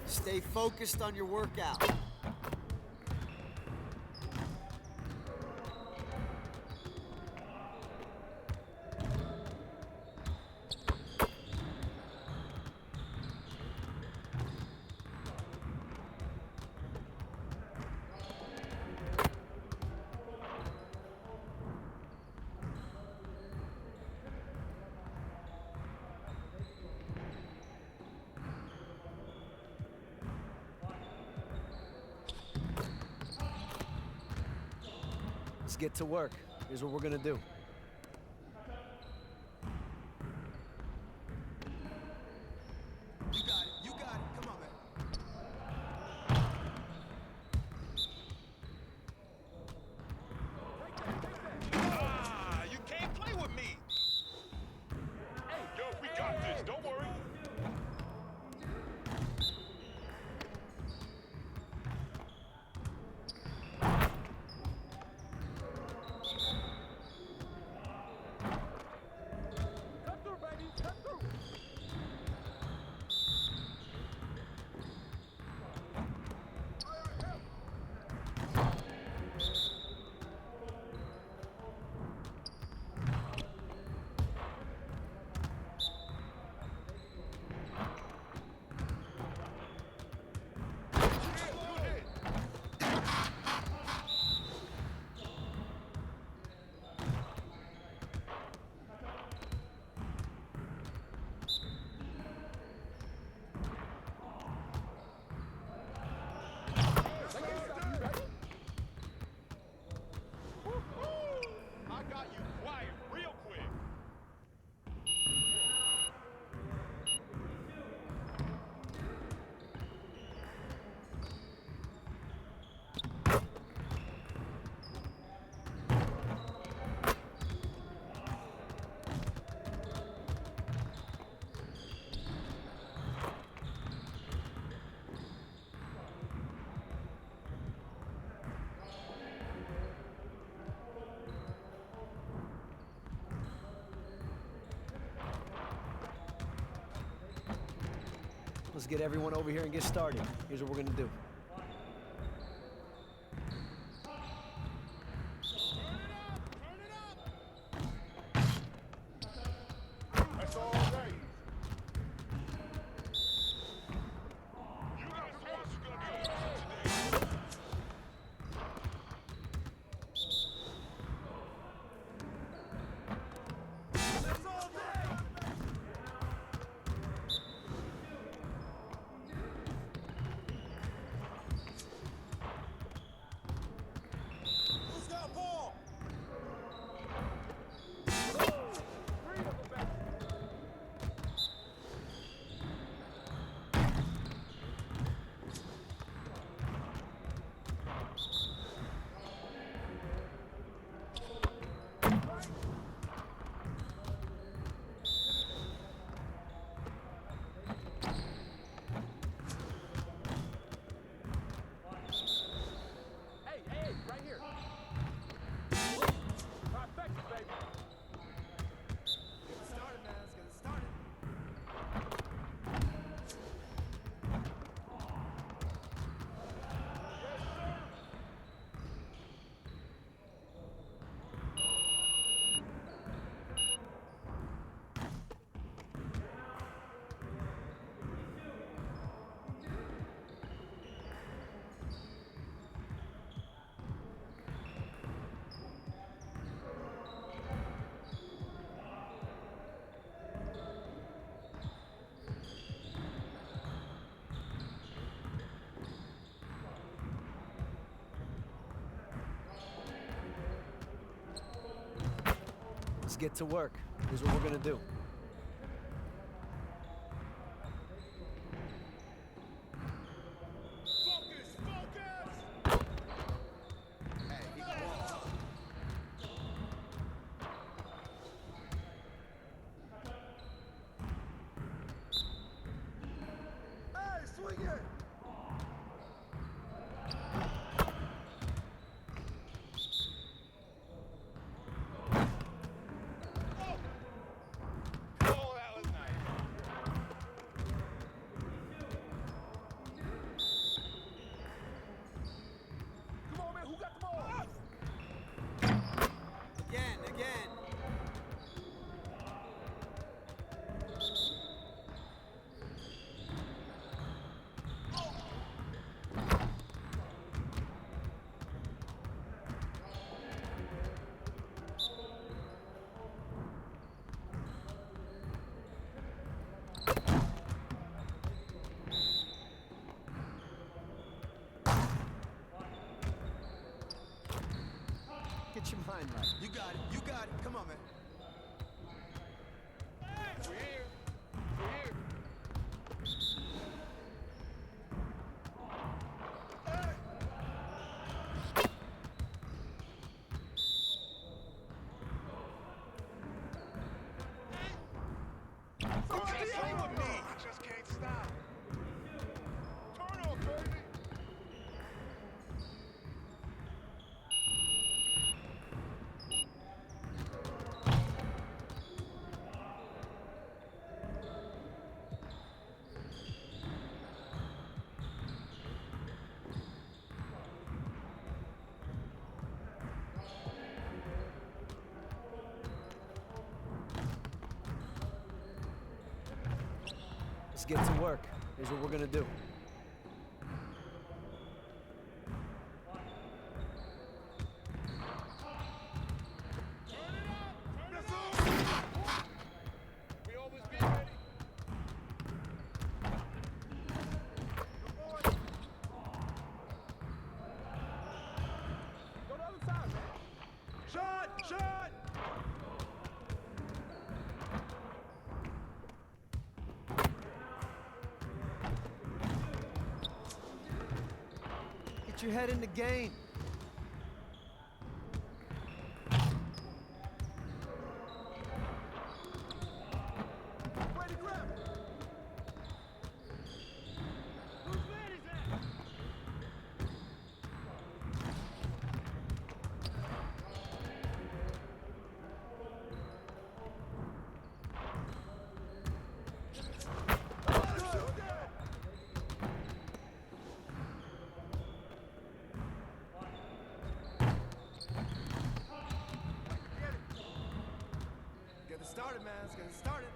Stay focused on your workout. Let's get to work. Here's what we're gonna do. You got it. You got it. Come on, man. Ah, you can't play with me. Hey, yo, we got this. Don't worry. Come through, baby. Come through. I got you quiet real quick. Let's get everyone over here and get started. Here's what we're gonna do. That's all right. You guys the ones who gonna be on today. That's all day. Who's got ball? Hey, right here. Trifecta, baby. Get it started, man. Let's get it started. Let's get to work. Here's what we're gonna do. Focus, focus. Hey, keep the ball up. Hey, swing it. Get your mind right. You got it. You got it. Come on, man. We're here. We're here. You can't play with me. I just can't stop. Turn on, baby. Let's get to work. Here's what we're gonna do. We always be ready. Go to the other side, man. Shot! Shot! Get your head in the game. Way to grab it. Whose man is that? Get it started, man. Let's get it started.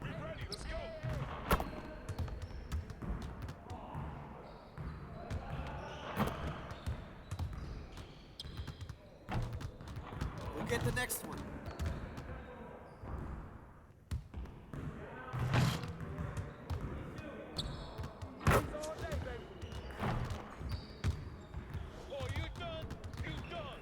We ready. Let's go. We'll get the next one. All day, baby. Oh, you done? You done?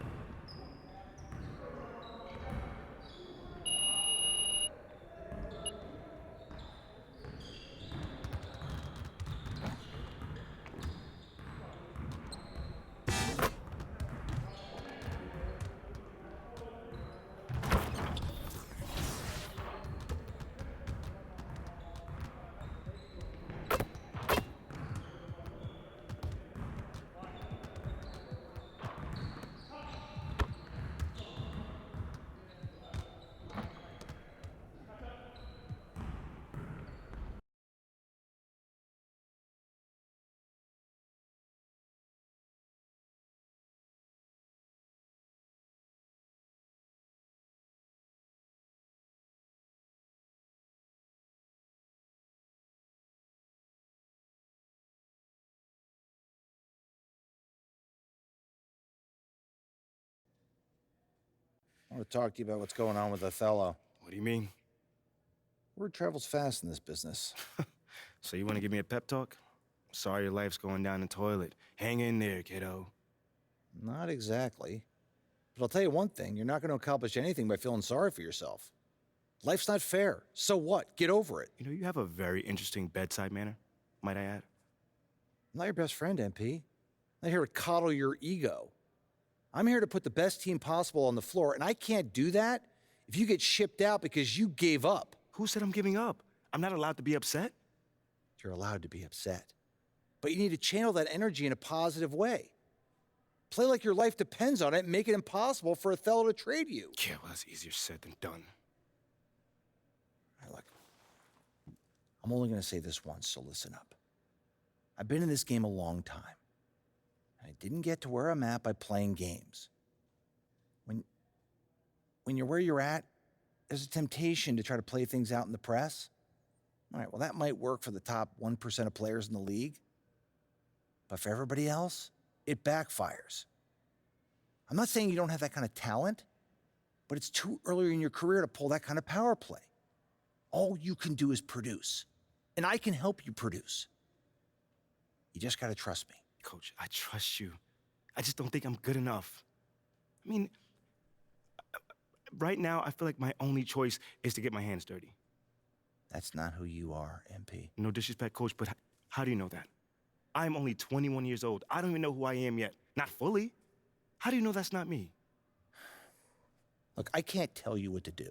I want to talk to you about what's going on with Othello. What do you mean? Word travels fast in this business. So you want to give me a pep talk? Sorry your life's going down the toilet. Hang in there, kiddo. Not exactly. But I'll tell you one thing, you're not going to accomplish anything by feeling sorry for yourself. Life's not fair. So what? Get over it. You know, you have a very interesting bedside manner, might I add. I'm not your best friend, MP. I'm not here to coddle your ego. I'm here to put the best team possible on the floor, and I can't do that if you get shipped out because you gave up. Who said I'm giving up? I'm not allowed to be upset? You're allowed to be upset. But you need to channel that energy in a positive way. Play like your life depends on it and make it impossible for Othello to trade you. Yeah, well, that's easier said than done. All right, look, I'm only going to say this once, so listen up. I've been in this game a long time. I didn't get to where I'm at by playing games. When you're where you're at, there's a temptation to try to play things out in the press. All right, well, that might work for the top 1% of players in the league. But for everybody else, it backfires. I'm not saying you don't have that kind of talent, but it's too early in your career to pull that kind of power play. All you can do is produce, and I can help you produce. You just got to trust me. Coach, I trust you. I just don't think I'm good enough. I mean, right now, I feel like my only choice is to get my hands dirty. That's not who you are, MP. No disrespect, Coach, but how do you know that? I'm only 21 years old. I don't even know who I am yet. Not fully. How do you know that's not me? Look, I can't tell you what to do.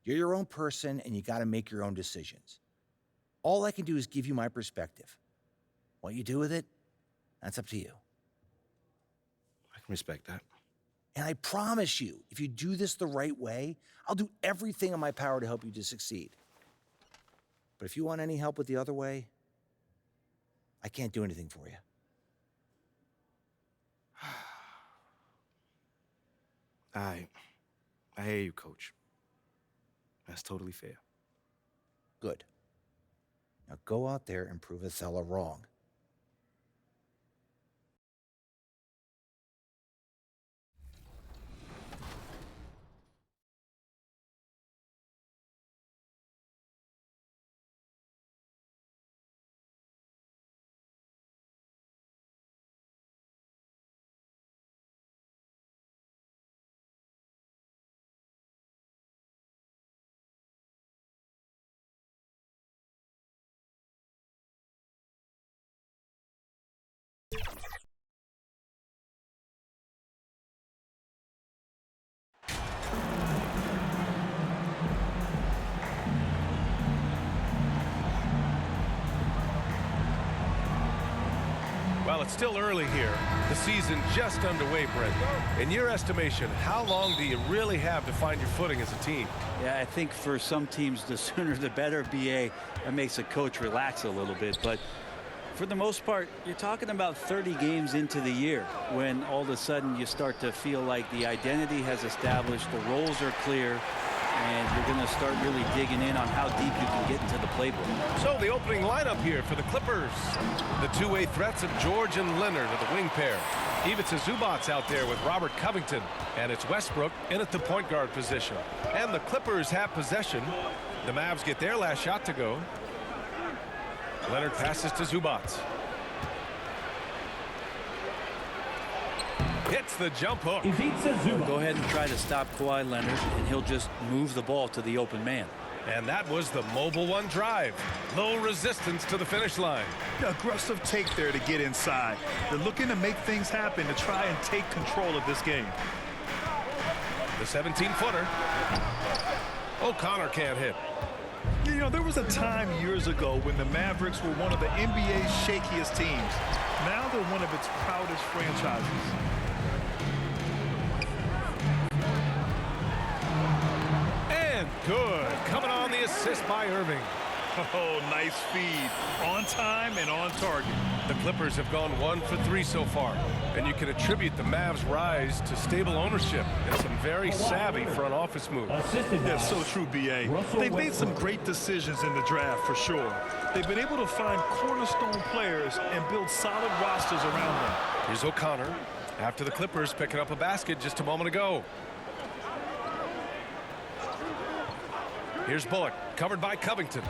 You're your own person, and you got to make your own decisions. All I can do is give you my perspective. What you do with it, that's up to you. I can respect that. And I promise you, if you do this the right way, I'll do everything in my power to help you to succeed. But if you want any help with the other way, I can't do anything for you. I hear you, Coach. That's totally fair. Good. Now go out there and prove Othello wrong. Well, it's still early here. The season just underway, Brent. In your estimation, how long do you really have to find your footing as a team? Yeah, I think for some teams, the sooner the better, BA. That makes a coach relax a little bit. But for the most part, you're talking about 30 games into the year when all of a sudden you start to feel like the identity has established, the roles are clear, and you're going to start really digging in on how deep you can get into the playbook. So the opening lineup here for the Clippers. The two-way threats of George and Leonard are the wing pair. Ivica Zubac's out there with Robert Covington. And it's Westbrook in at the point guard position. And the Clippers have possession. The Mavs get their last shot to go. Leonard passes to Zubac. Hits the jump hook. Go ahead and try to stop Kawhi Leonard, and he'll just move the ball to the open man. And that was the mobile one drive. Low resistance to the finish line. Aggressive take there to get inside. They're looking to make things happen to try and take control of this game. The 17-footer. O'Connor can't hit. You know, there was a time years ago when the Mavericks were one of the NBA's shakiest teams. Now they're one of its proudest franchises. Good. Coming on the assist by Irving. Oh, nice feed. On time and on target. The Clippers have gone 1 for 3 so far. And you can attribute the Mavs' rise to stable ownership and some very savvy front office moves. That's so true, B.A. They've made some great decisions in the draft, for sure. They've been able to find cornerstone players and build solid rosters around them. Here's O'Connor after the Clippers picking up a basket just a moment ago. Here's Bullock, covered by Covington.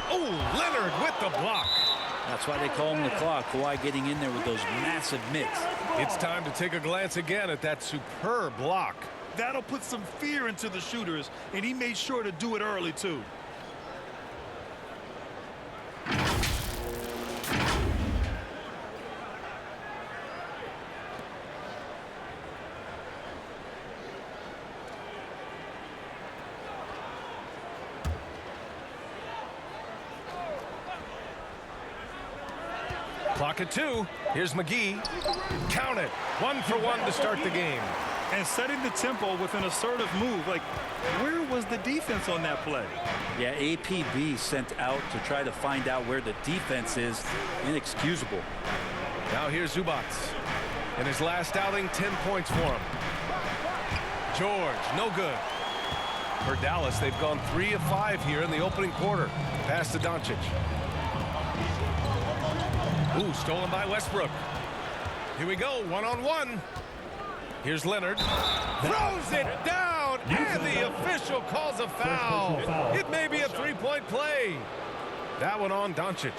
Oh, Leonard with the block. That's why they call him the clock. Kawhi getting in there with those massive mitts. It's time to take a glance again at that superb block. That'll put some fear into the shooters, and he made sure to do it early, too. Clock at 2. Here's McGee. Count it. 1 for 1 to start the game. And setting the tempo with an assertive move. Like, where was the defense on that play? Yeah, APB sent out to try to find out where the defense is. Inexcusable. Now here's Zubac. In his last outing, 10 points for him. George, no good. For Dallas, they've gone 3 of 5 here in the opening quarter. Pass to Doncic. Ooh, stolen by Westbrook. Here we go, one-on-one. Here's Leonard. Throws it down And the official calls a foul. It may be a three-point play. That one on Doncic.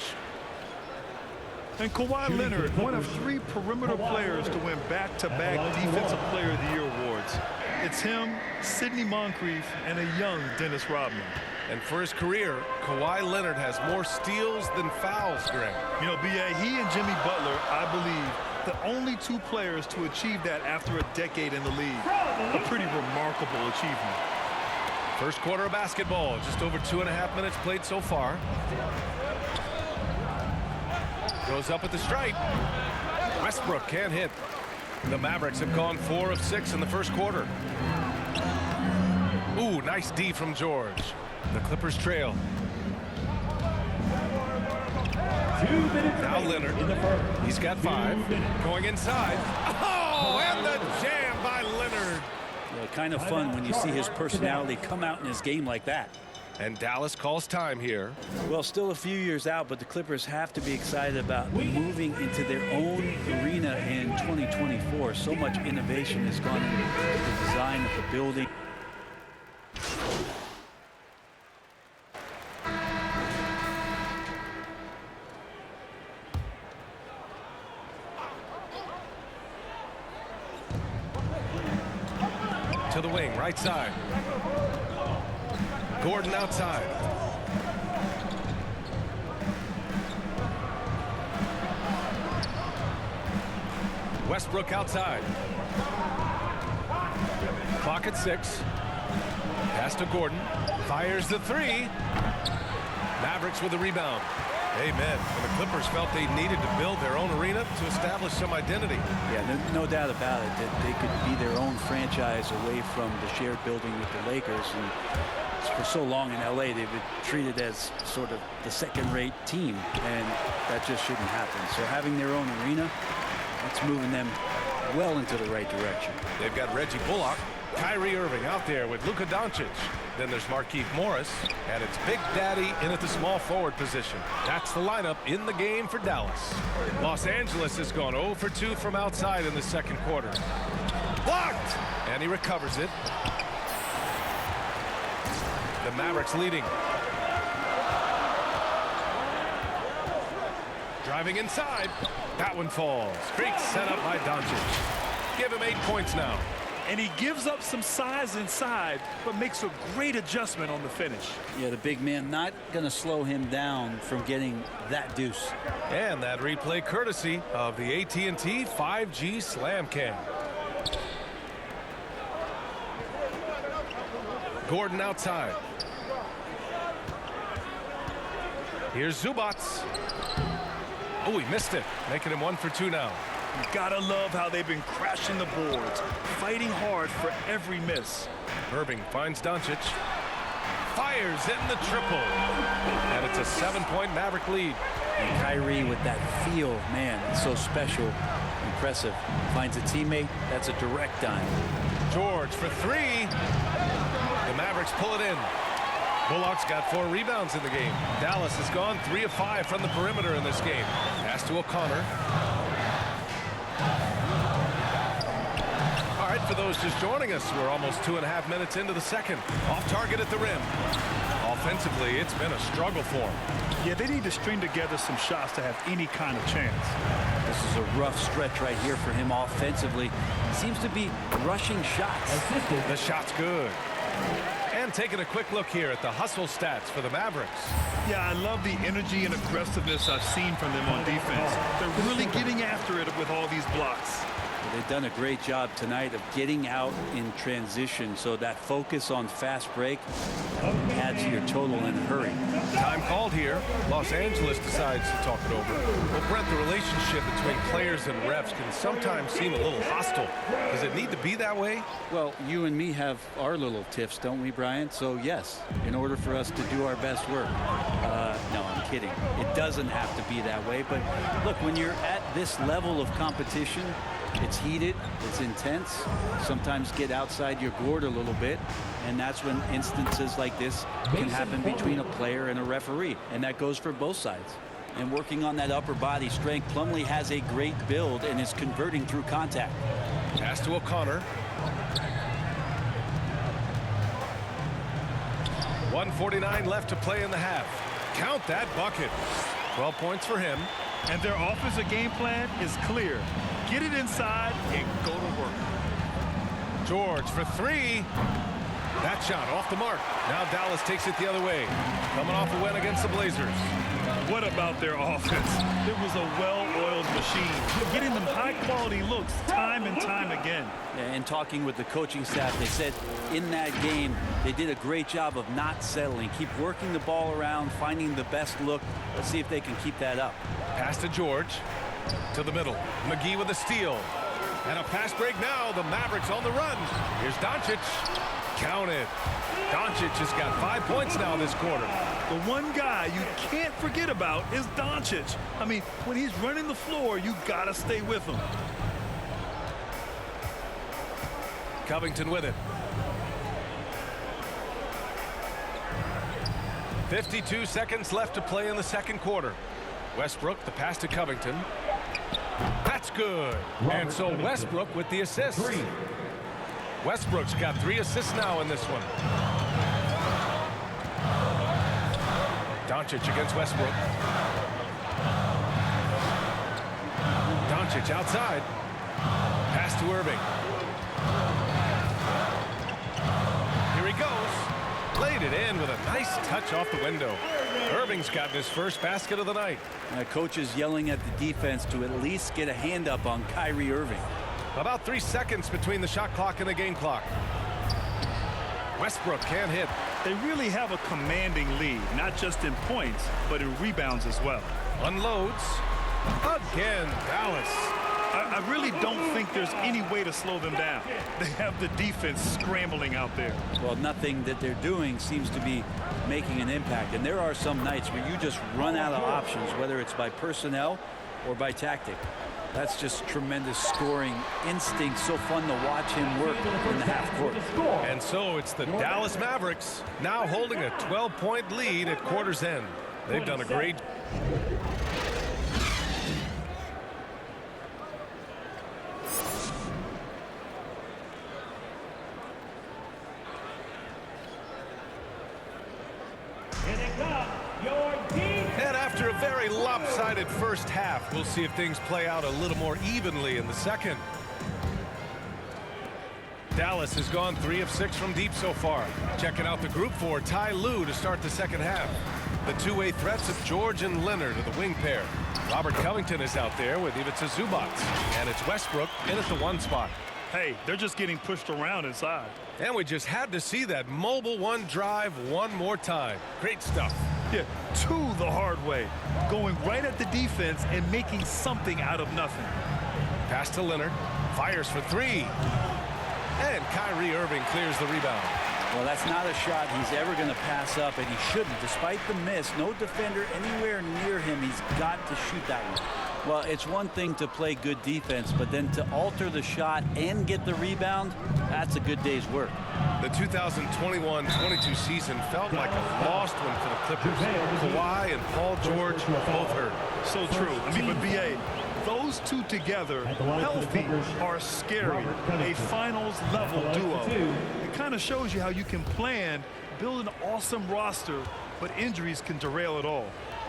And Kawhi Leonard, one of 3 perimeter players to win back-to-back Defensive Player of the Year awards. It's him, Sidney Moncrief, and a young Dennis Rodman. And for his career, Kawhi Leonard has more steals than fouls, Greg. You know, B.A., he and Jimmy Butler, I believe, the only 2 players to achieve that after a decade in the league. A pretty remarkable achievement. First quarter of basketball, just over 2.5 minutes played so far. Goes up at the stripe. Westbrook can't hit. The Mavericks have gone 4 of 6 in the first quarter. Ooh, nice D from George. The Clippers trail. Now Leonard. He's got 5. Going inside. Oh, and the jam by Leonard. Yeah, kind of fun when you see his personality come out in his game like that. And Dallas calls time here. Well, still a few years out, but the Clippers have to be excited about moving into their own arena in 2024. So much innovation has gone into the design of the building. To the wing, right side. Gordon outside. Westbrook outside. Clock at 6. Pass to Gordon. Fires the 3. Mavericks with the rebound. Amen. And the Clippers felt they needed to build their own arena to establish some identity. Yeah, no doubt about it that they could be their own franchise away from the shared building with the Lakers. And for so long in LA, they've been treated as sort of the second-rate team, and that just shouldn't happen. So having their own arena, that's moving them well into the right direction. They've got Reggie Bullock, Kyrie Irving out there with Luka Doncic. Then there's Markieff Morris, and it's Big Daddy in at the small forward position. That's the lineup in the game for Dallas. Los Angeles has gone 0 for 2 from outside in the second quarter. Blocked! And he recovers it. The Mavericks leading. Driving inside. That one falls. Great setup by Doncic. Give him 8 points now. And he gives up some size inside, but makes a great adjustment on the finish. Yeah, the big man not going to slow him down from getting that deuce. And that replay courtesy of the AT&T 5G Slam Cam. Gordon outside. Here's Zubats. Oh, he missed it, making him 1 for 2 now. You gotta love how they've been crashing the boards, fighting hard for every miss. Irving finds Doncic. Fires in the triple. And it's a 7-point Maverick lead. And Kyrie with that feel, man, it's so special, impressive. Finds a teammate, that's a direct dime. George for 3. The Mavericks pull it in. Bullock's got 4 rebounds in the game. Dallas has gone 3 of 5 from the perimeter in this game. Pass to O'Connor. All right, for those just joining us, we're almost 2.5 minutes into the second. Off target at the rim. Offensively, it's been a struggle for them. Yeah, they need to string together some shots to have any kind of chance. This is a rough stretch right here for him offensively. Seems to be rushing shots. The shot's good. And taking a quick look here at the hustle stats for the Mavericks. Yeah, I love the energy and aggressiveness I've seen from them on defense. They're really getting after it with all these blocks. They've done a great job tonight of getting out in transition, so that focus on fast break adds to your total in a hurry. Time called here. Los Angeles decides to talk it over. Well, Brent, the relationship between players and refs can sometimes seem a little hostile. Does it need to be that way? Well, you and me have our little tiffs, don't we, Brian? So, yes, in order for us to do our best work. No, I'm kidding. It doesn't have to be that way. But, look, when you're at this level of competition, it's heated, it's intense, sometimes get outside your gourd a little bit, and that's when instances like this can happen between a player and a referee, and that goes for both sides. And working on that upper body strength, Plumlee has a great build and is converting through contact. Pass to O'Connor. 1:49 left to play in the half. Count that bucket. 12 points for him. And their offensive game plan is clear. Get it inside and go to work. George for three. That shot off the mark. Now Dallas takes it the other way. Coming off a win against the Blazers. What about their offense? It was a well-oiled machine, getting them high-quality looks time and time again. And talking with the coaching staff, they said in that game they did a great job of not settling. Keep working the ball around, finding the best look. Let's see if they can keep that up. Pass to George. To the middle. McGee with a steal. And a fast break now. The Mavericks on the run. Here's Doncic. Count it. Doncic has got 5 points now this quarter. The one guy you can't forget about is Doncic. I mean, when he's running the floor, you got to stay with him. Covington with it. 52 seconds left to play in the second quarter. Westbrook, the pass to Covington. That's good. And so Westbrook with the assist. Westbrook's got 3 assists now in this one. Doncic against Westbrook. Doncic outside. Pass to Irving. Here he goes. Laid it in with a nice touch off the window. Irving's gotten his first basket of the night. Coach is yelling at the defense to at least get a hand up on Kyrie Irving. About 3 seconds between the shot clock and the game clock. Westbrook can't hit. They really have a commanding lead, not just in points, but in rebounds as well. Unloads. Again, Dallas. I really don't think there's any way to slow them down. They have the defense scrambling out there. Well, nothing that they're doing seems to be making an impact. And there are some nights where you just run out of options, whether it's by personnel or by tactic. That's just tremendous scoring instinct. So fun to watch him work in the half court. And so it's the Dallas Mavericks now holding a 12-point lead at quarter's end. They've done a great And after a very lopsided first half, we'll see if things play out a little more evenly in the second. Dallas has gone 3 of 6 from deep so far. Checking out the group for Ty Lue to start the second half. The two-way threats of George and Leonard are the wing pair. Robert Covington is out there with Ivica Zubac. And it's Westbrook in at the 1 spot. Hey, they're just getting pushed around inside. And we just had to see that mobile 1 drive one more time. Great stuff. Yeah, 2 the hard way. Going right at the defense and making something out of nothing. Pass to Leonard. Fires for 3. And Kyrie Irving clears the rebound. Well, that's not a shot he's ever going to pass up, and he shouldn't. Despite the miss, no defender anywhere near him. He's got to shoot that one. Well, it's one thing to play good defense, but then to alter the shot and get the rebound, that's a good day's work. The 2021-22 season felt like a lost one for the Clippers. Kawhi and Paul George both hurt. So true. I mean, but B.A., those 2 together, healthy, are scary. A finals-level duo. It kind of shows you how you can plan, build an awesome roster, but injuries can derail it all.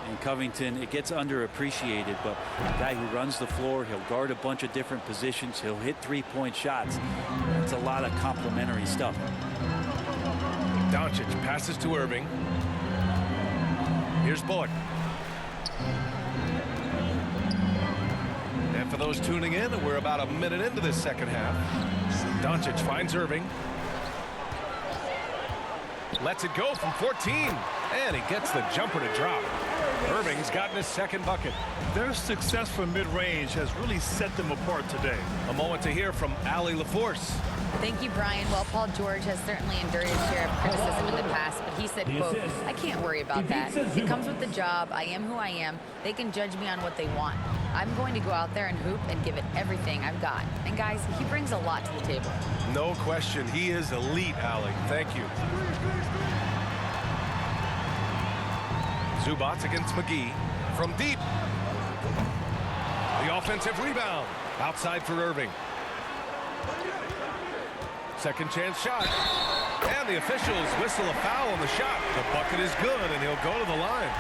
And Covington, it gets underappreciated, but a guy who runs the floor, he'll guard a bunch of different positions, he'll hit 3-point shots. That's a lot of complimentary stuff. Doncic passes to Irving. Here's Bullock. And for those tuning in, we're about a minute into this second half. Doncic finds Irving. Lets it go from 14. And he gets the jumper to drop. Irving's gotten his second bucket. Their success from mid-range has really set them apart today. A moment to hear from Allie LaForce. Thank you, Brian. Well, Paul George has certainly endured his share of criticism in the past, but he said, quote, "I can't worry about that. It comes with the job. I am who I am. They can judge me on what they want. I'm going to go out there and hoop and give it everything I've got." And guys, he brings a lot to the table. No question. He is elite, Allie. Thank you. Zubac against McGee from deep. The offensive rebound. Outside for Irving. Second chance shot. And the officials whistle a foul on the shot. The bucket is good, and he'll go to the line.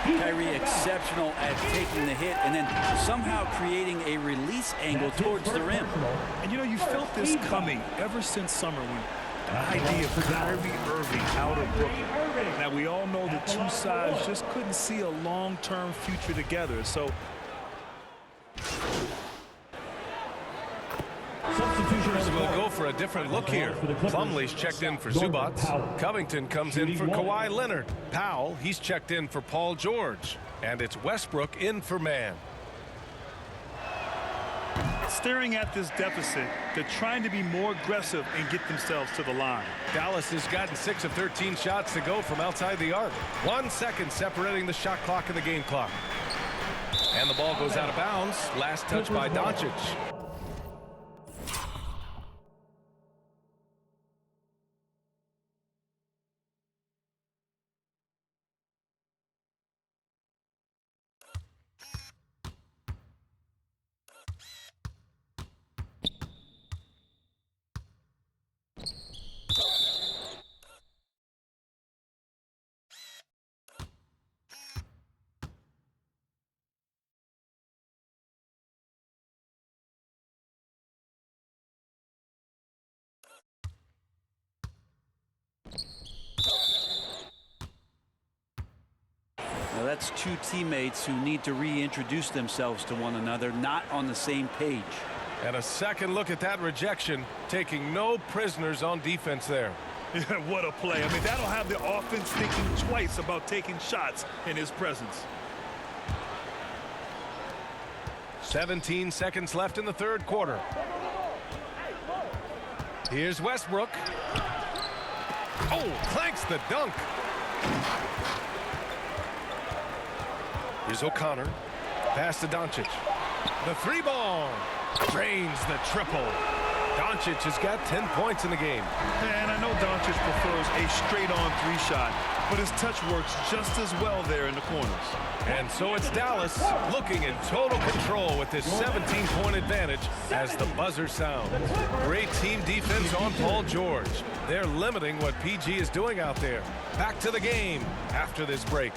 Kyrie exceptional at taking the hit and then somehow creating a release angle towards the rim. And you know, you felt this coming ever since summer when the idea of Kyrie Irving out of Brooklyn. Now, we all know the two sides just couldn't see a long-term future together. So We'll go for a different look here. Plumlee's checked in for Zubats. Covington comes in for Kawhi Leonard. Powell, he's checked in for Paul George. And it's Westbrook in for Mann. staring at this deficit, they're trying to be more aggressive and get themselves to the line. Dallas has gotten 6 of 13 shots to go from outside the arc. 1 second separating the shot clock and the game clock. And the ball goes out of bounds. Last touch by Doncic. Now that's two teammates who need to reintroduce themselves to one another, not on the same page. And a second look at that rejection, taking no prisoners on defense there. What a play. I mean, that'll have the offense thinking twice about taking shots in his presence. 17 seconds left in the third quarter. Here's Westbrook. Oh, clanks the dunk. Here's O'Connor. Pass to Doncic. The three ball. Drains the triple. Doncic has got 10 points in the game. And I know Doncic prefers a straight-on three shot, but his touch works just as well there in the corners. And so it's Dallas looking in total control with this 17-point advantage as the buzzer sounds. Great team defense on Paul George. They're limiting what PG is doing out there. Back to the game after this break.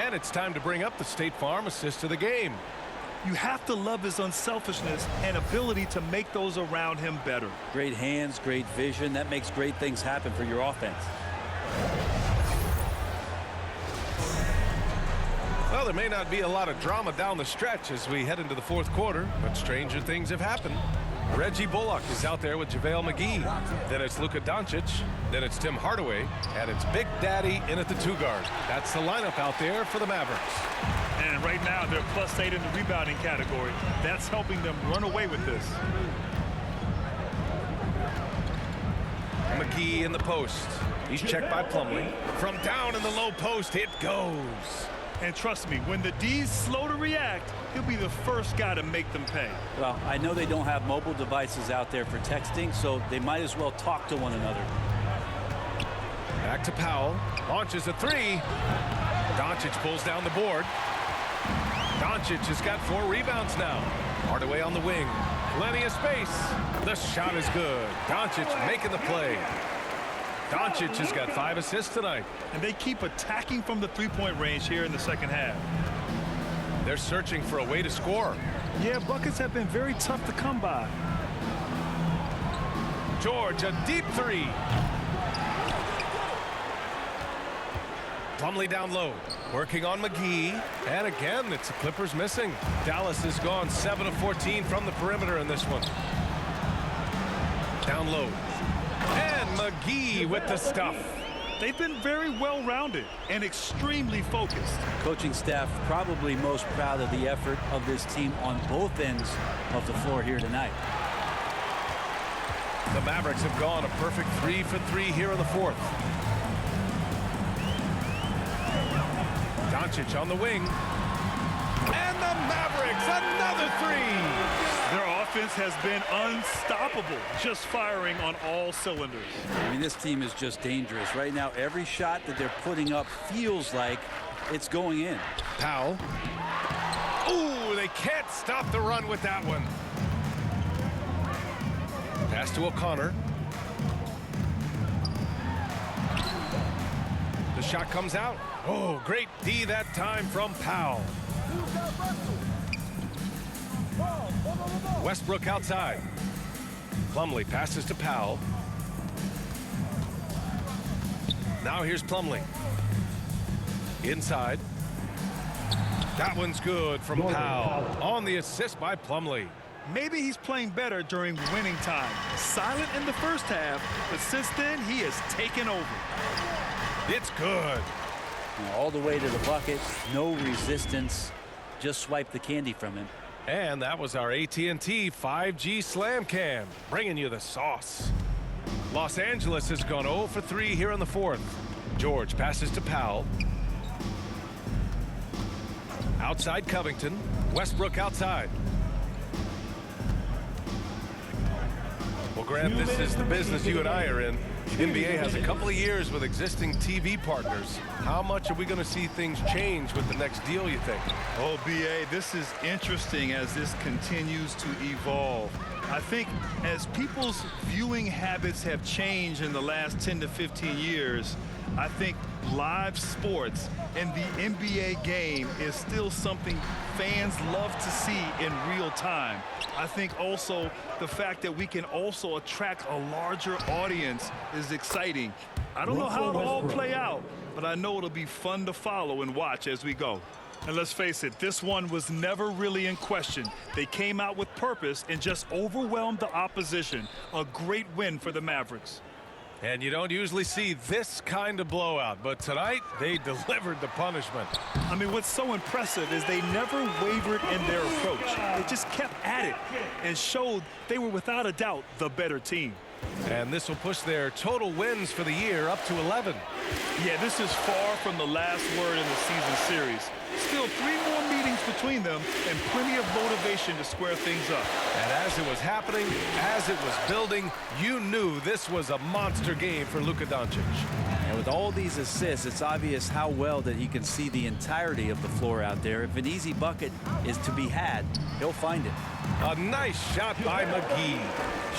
And it's time to bring up the State Farm assist of the game. You have to love his unselfishness and ability to make those around him better. Great hands, great vision. That makes great things happen for your offense. Well, there may not be a lot of drama down the stretch as we head into the fourth quarter, but stranger things have happened. Reggie Bullock is out there with JaVale McGee. Then it's Luka Doncic. Then it's Tim Hardaway. And it's Big Daddy in at the two guard. That's the lineup out there for the Mavericks. And right now they're +8 in the rebounding category. That's helping them run away with this. McGee in the post. He's checked by Plumlee. From down in the low post, it goes. And trust me, when the D's slow to react, he'll be the first guy to make them pay. Well, I know they don't have mobile devices out there for texting, so they might as well talk to one another. Back to Powell. Launches a three. Doncic pulls down the board. Doncic has got 4 rebounds now. Hardaway on the wing. Plenty of space. The shot is good. Doncic making the play. Doncic has got 5 assists tonight. And they keep attacking from the three-point range here in the second half. They're searching for a way to score. Yeah, buckets have been very tough to come by. George, a deep three. Plumlee down low, working on McGee. And again, it's the Clippers missing. Dallas has gone 7 of 14 from the perimeter in this one. Down low. And McGee with the stuff. They've been very well-rounded and extremely focused. Coaching staff probably most proud of the effort of this team on both ends of the floor here tonight. The Mavericks have gone a perfect 3 for 3 here in the fourth. Doncic on the wing. And the Mavericks, another three. Their offense has been unstoppable, just firing on all cylinders. I mean, this team is just dangerous. Right now, every shot that they're putting up feels like it's going in. Powell. Ooh, they can't stop the run with that one. Pass to O'Connor. The shot comes out. Oh, great D that time from Powell. Westbrook outside. Plumlee passes to Powell. Now here's Plumlee. Inside. That one's good from Powell. On the assist by Plumlee. Maybe he's playing better during winning time. Silent in the first half, but since then, he has taken over. It's good. All the way to the bucket, no resistance. Just swipe the candy from him. And that was our AT&T 5G Slam Cam, bringing you the sauce. Los Angeles has gone 0 for 3 here in the fourth. George passes to Powell. Outside Covington. Westbrook outside. Well, Grant, this is the business you and I are in. The NBA has a couple of years with existing TV partners. How much are we going to see things change with the next deal, you think? Oh, B.A., this is interesting as this continues to evolve. I think as people's viewing habits have changed in the last 10 to 15 years, I think live sports and the NBA game is still something fans love to see in real time. I think also the fact that we can also attract a larger audience is exciting. I don't know how it'll all play out, but I know it'll be fun to follow and watch as we go. And let's face it, this one was never really in question. They came out with purpose and just overwhelmed the opposition. A great win for the Mavericks. And you don't usually see this kind of blowout, but tonight they delivered the punishment. I mean, what's so impressive is they never wavered in their approach. They just kept at it and showed they were without a doubt the better team. And this will push their total wins for the year up to 11. Yeah, this is far from the last word in the season series. Still 3 more meetings between them and plenty of motivation to square things up. And as it was happening, as it was building, you knew this was a monster game for Luka Doncic. And with all these assists, it's obvious how well that he can see the entirety of the floor out there. If an easy bucket is to be had, he'll find it. A nice shot by McGee.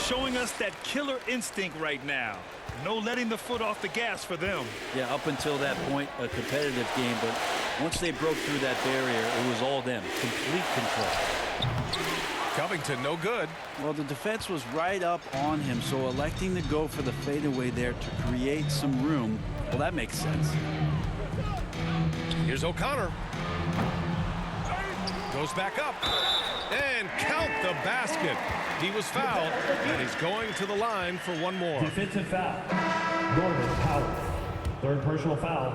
Showing us that killer instinct right now. No letting the foot off the gas for them. Yeah, up until that point, a competitive game, but once they broke through that barrier, it was all them. Complete control. Covington, no good. Well, the defense was right up on him, so electing to go for the fadeaway there to create some room, well, that makes sense. Here's O'Connor. Goes back up. And count the basket. He was fouled, and he's going to the line for one more. Defensive foul. Norman Powell. Third personal foul.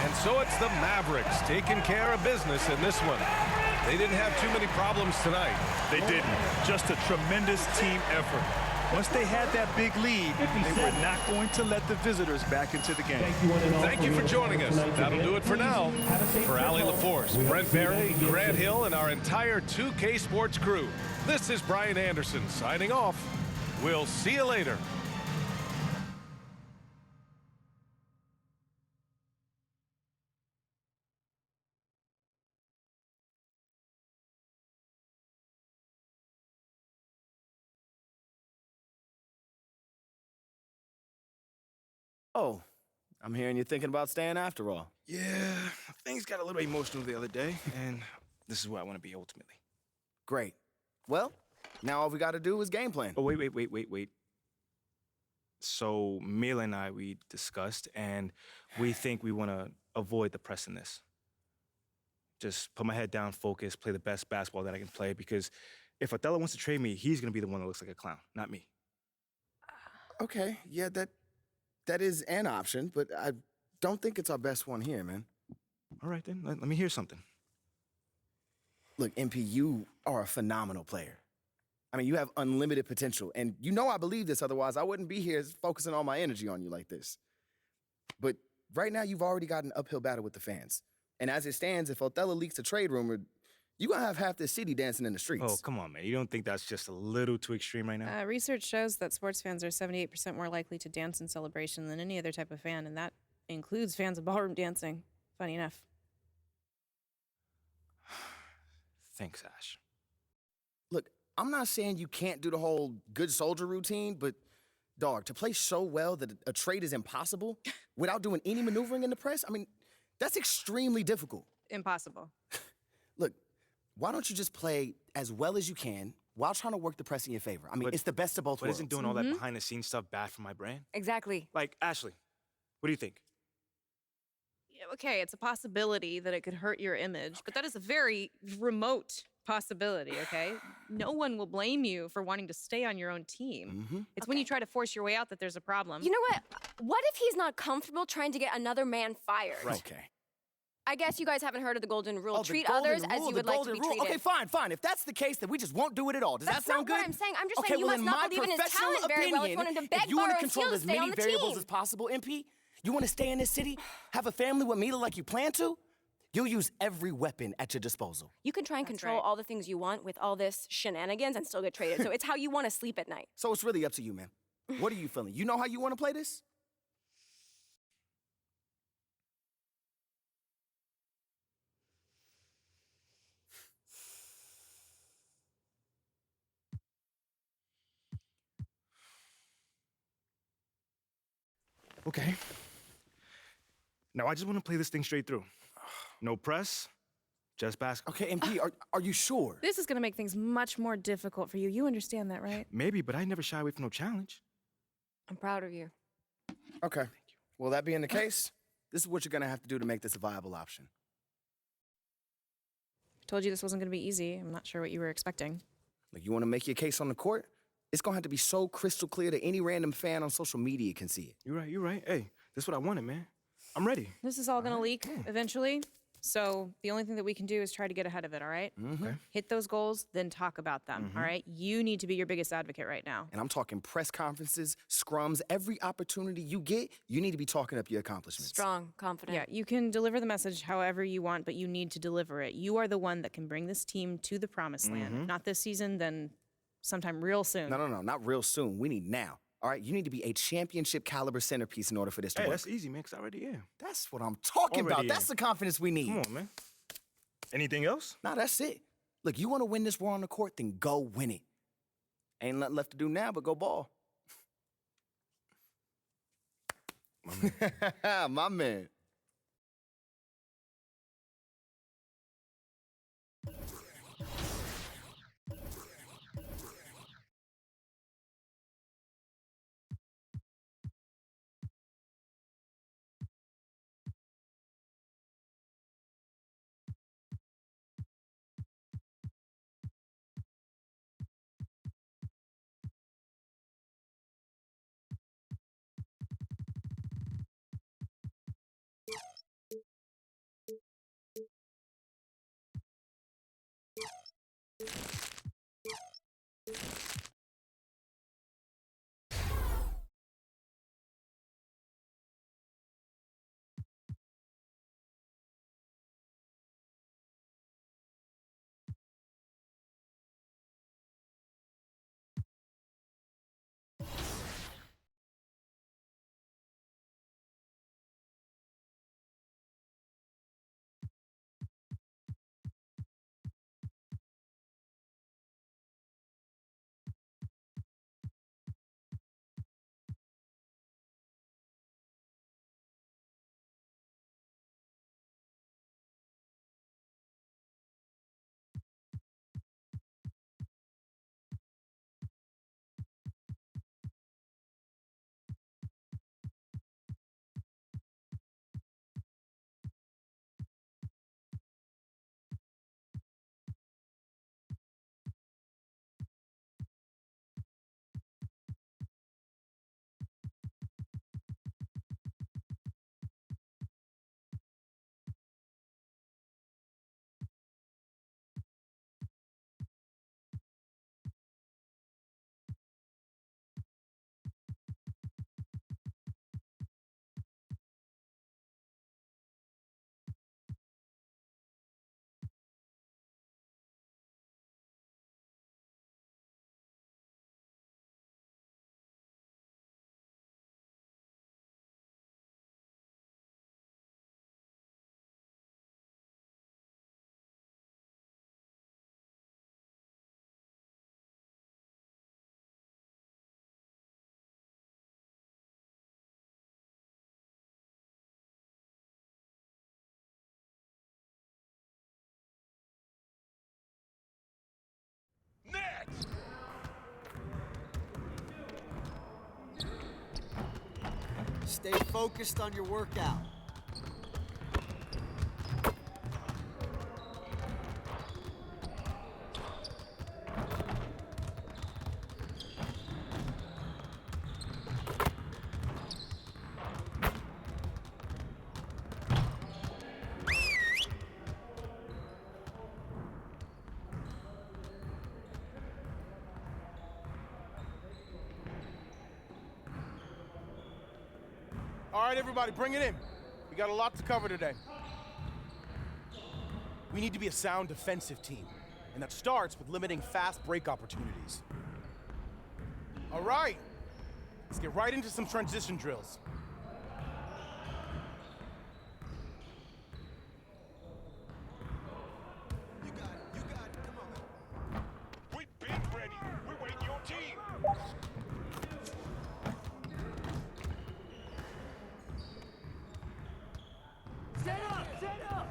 And so it's the Mavericks taking care of business in this one. They didn't have too many problems tonight. They didn't. Just a tremendous team effort. Once they had that big lead, they were not going to let the visitors back into the game. Thank you for joining us. That'll do it for now. For Ali LaForce, Brent Barry, Grant Hill, and our entire 2K Sports crew, this is Brian Anderson signing off. We'll see you later. Oh, I'm hearing you're thinking about staying after all. Yeah, things got a little emotional the other day, and this is where I want to be ultimately. Great. Well, now all we got to do is game plan. Oh, wait. So Mila and I, we discussed, and we think we want to avoid the press in this. Just put my head down, focus, play the best basketball that I can play, because if Othello wants to trade me, he's going to be the one that looks like a clown, not me. Okay, yeah, that is an option, but I don't think it's our best one here, man. All right, then. Let me hear something. Look, MP, you are a phenomenal player. I mean, you have unlimited potential, and you know I believe this, otherwise I wouldn't be here focusing all my energy on you like this. But right now, you've already got an uphill battle with the fans. And as it stands, if Othello leaks a trade rumor, you're going to have half the city dancing in the streets. Oh, come on, man. You don't think that's just a little too extreme right now? Research shows that sports fans are 78% more likely to dance in celebration than any other type of fan, and that includes fans of ballroom dancing. Funny enough. Thanks, Ash. Look, I'm not saying you can't do the whole good soldier routine, but, dog, to play so well that a trade is impossible without doing any maneuvering in the press, I mean, that's extremely difficult. Impossible. Look, why don't you just play as well as you can while trying to work the press in your favor? I mean, it's the best of both But worlds. isn't doing all that behind-the-scenes stuff bad for my brand? Exactly. Like, Ashley, what do you think? Okay, it's a possibility that it could hurt your image, but that is a very remote possibility, okay? No one will blame you for wanting to stay on your own team. It's when you try to force your way out that there's a problem. You know what? What if he's not comfortable trying to get another man fired? Right. Okay. I guess you guys haven't heard of the golden rule. Oh, the Treat golden others as rule, you the would like to golden be rule. treated. Okay, fine. If that's the case, then we just won't do it at all. Does That's that sound not good? what I'm saying. I'm just okay, saying you well, must in not my believe in his professional talent very well if you want him to beg, if you want borrow, to and control steal as to stay on many the variables team. as possible, MP, you want to stay in this city, have a family with Mila like you plan to, you'll use every weapon at your disposal. You can try and control all the things you want with all this shenanigans and still get traded. So it's how you want to sleep at night. So it's really up to you, man. What are you feeling? You know how you want to play this? Okay. Now, I just want to play this thing straight through. No press, just basketball. Okay, MP, are you sure? This is going to make things much more difficult for you. You understand that, right? Maybe, but I never shy away from no challenge. I'm proud of you. Okay. Thank you. Well, that being the case, this is what you're going to have to do to make this a viable option. I told you this wasn't going to be easy. I'm not sure what you were expecting. Like, you want to make your case on the court? It's going to have to be so crystal clear that any random fan on social media can see it. You're right. Hey, this is what I wanted, man. I'm ready. This is all going to leak eventually. So the only thing that we can do is try to get ahead of it, all right? Okay. Hit those goals, then talk about them, all right? You need to be your biggest advocate right now. And I'm talking press conferences, scrums, every opportunity you get, you need to be talking up your accomplishments. Strong, confident. Yeah, you can deliver the message however you want, but you need to deliver it. You are the one that can bring this team to the promised land. If not this season, then sometime real soon. No, not real soon. We need now. All right, you need to be a championship caliber centerpiece in order for this to Hey, work. that's easy, man, because I already am. That's what I'm talking Already about. am. That's the confidence we need. Come on, man. Anything else? Nah, that's it. Look, you want to win this war on the court, then go win it. Ain't nothing left to do now but go ball. My man. Stay focused on your workout. All right, everybody, bring it in. We got a lot to cover today. We need to be a sound defensive team, and that starts with limiting fast break opportunities. All right, let's get right into some transition drills. You got it. You got it. Come on, man. We've been ready. We're waiting your team. Set up! Set up!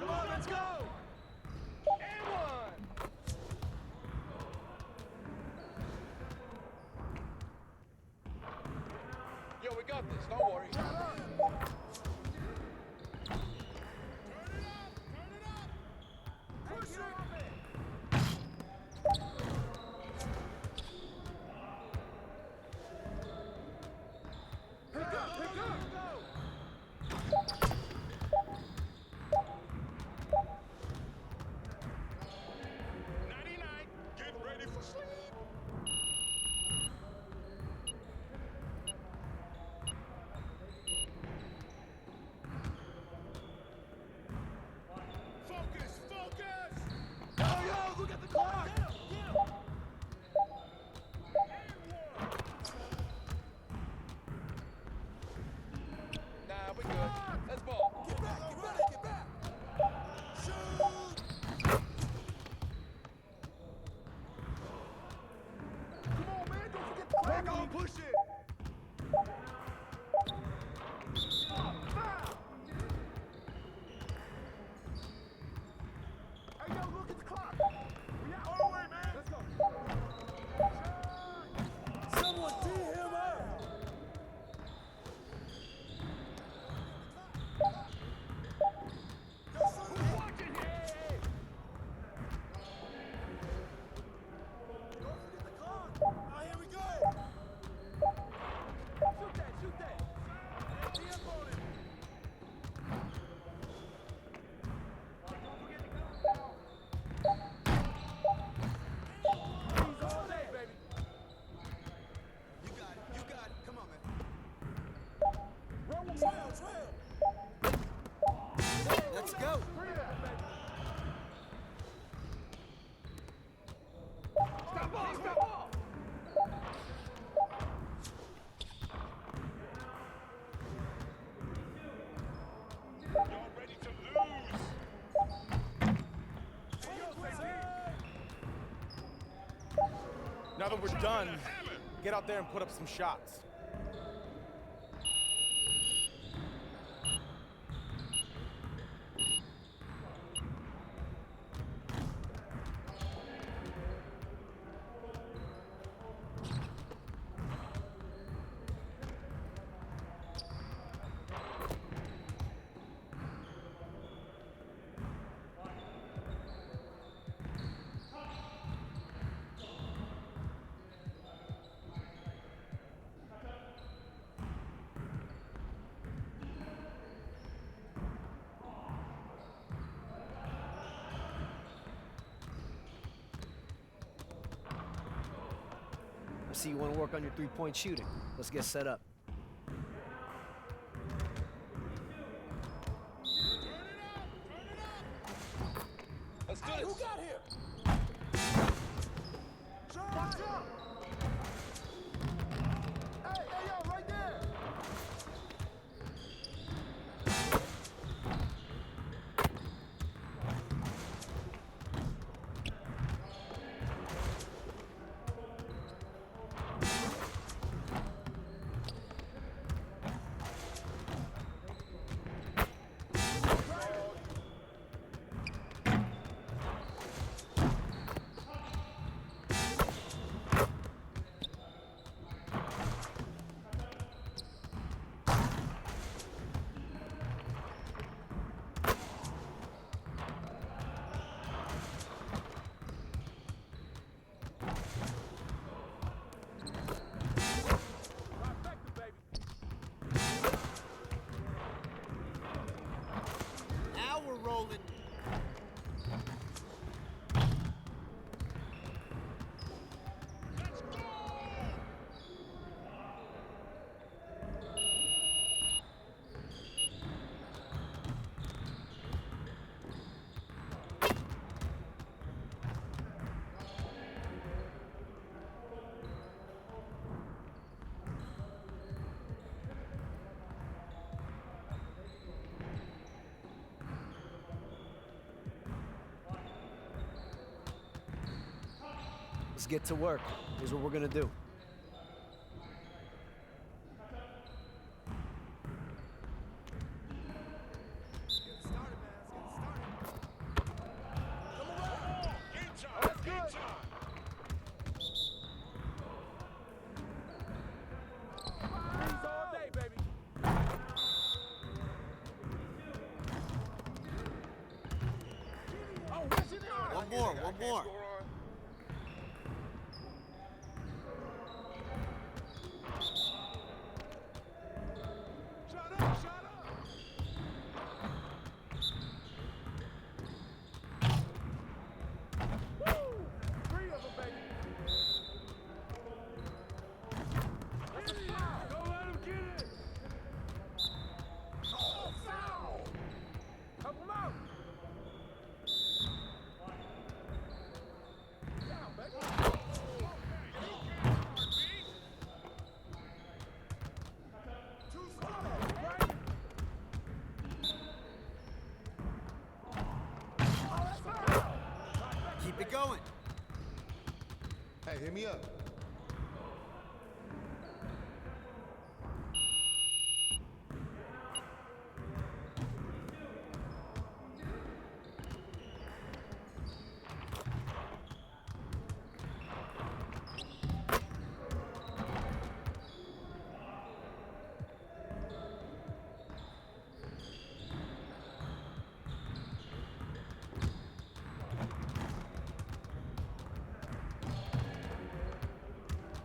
Come on, let's go! And one! Yo, we got this. Don't worry. Pick up! Pick up! 99. Get ready for sleep. Focus! Focus! Yo, yo! Look at the clock! Get him! Get him! Nah, we good. Let's ball. Get back! Get ready! Get back! Shoot! Come on, man! Don't forget the clock! Back on! Push it! Foul! Hey, yo, look at the clock! We out all the way, man! Let's go! Someone tee him up! Who's watching here? Don't forget the clock! Alright, here we go! Shoot that! Shoot that! Tee up on him! Don't forget the clock! He's all day, baby! You got it! You got it! Come on, man! Run with me! Trail! Let's go! Stop ball! Stop ball! Y'all ready to lose? Now that we're done, get out there and put up some shots. I see you want to work on your three-point shooting. Let's get set up. Let's do this. Who got here? Watch out! Hey, yo, right there! Now we're rolling. Let's get to work. Here's what we're gonna do. One more. Keep it going. Hey, hit me up.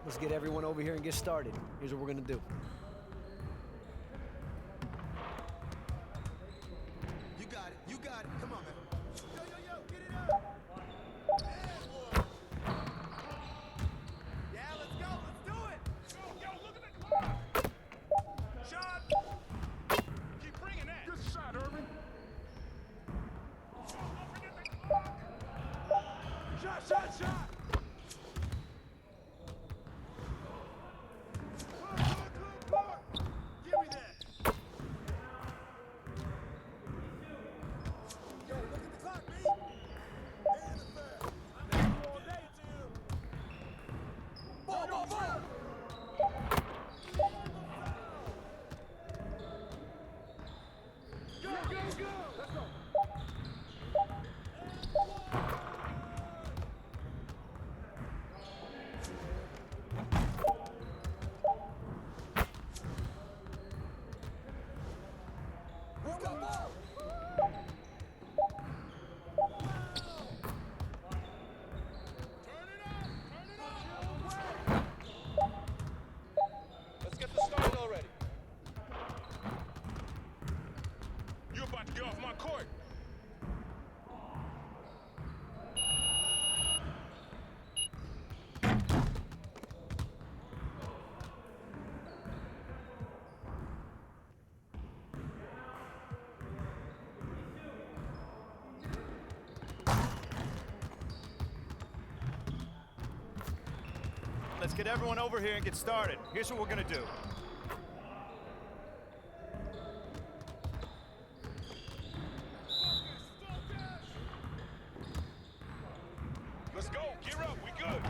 Let's get everyone over here and get started. Here's what we're gonna do. You got it. You got it. Come on, man. Yo, get it up. Yeah, let's go. Let's do it. Yo, look at the clock. Shot. Keep bringing that. Good shot, Irvin. Don't forget the clock. Shot. get everyone over here and get started. Here's what we're gonna do. Let's go. Gear up. We good.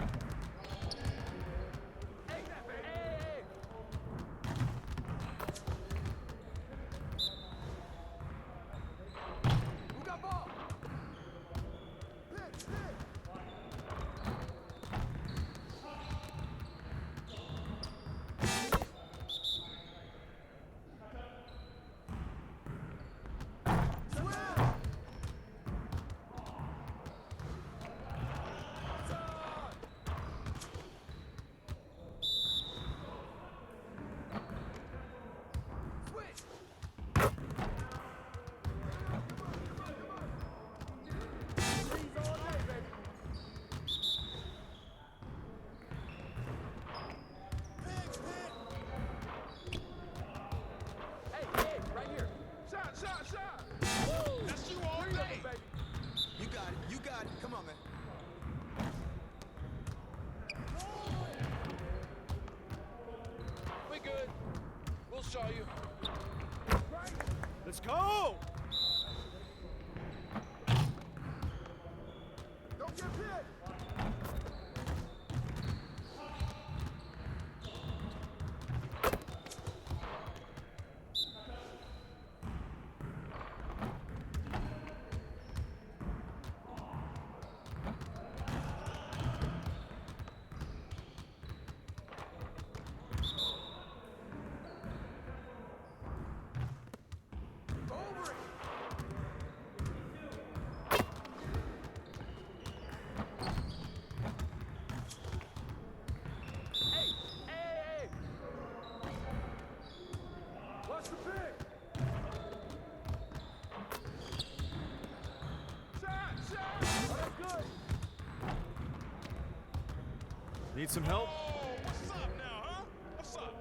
Who got ball? Pitch, pitch. That's you all day. You got it. You got it. Come on, man. We good. We'll show you. Let's go! Don't get hit. Over it. Hey! What's the pick? Shot! Oh, that's good. Need some help? Oh, what's up now, huh? What's up?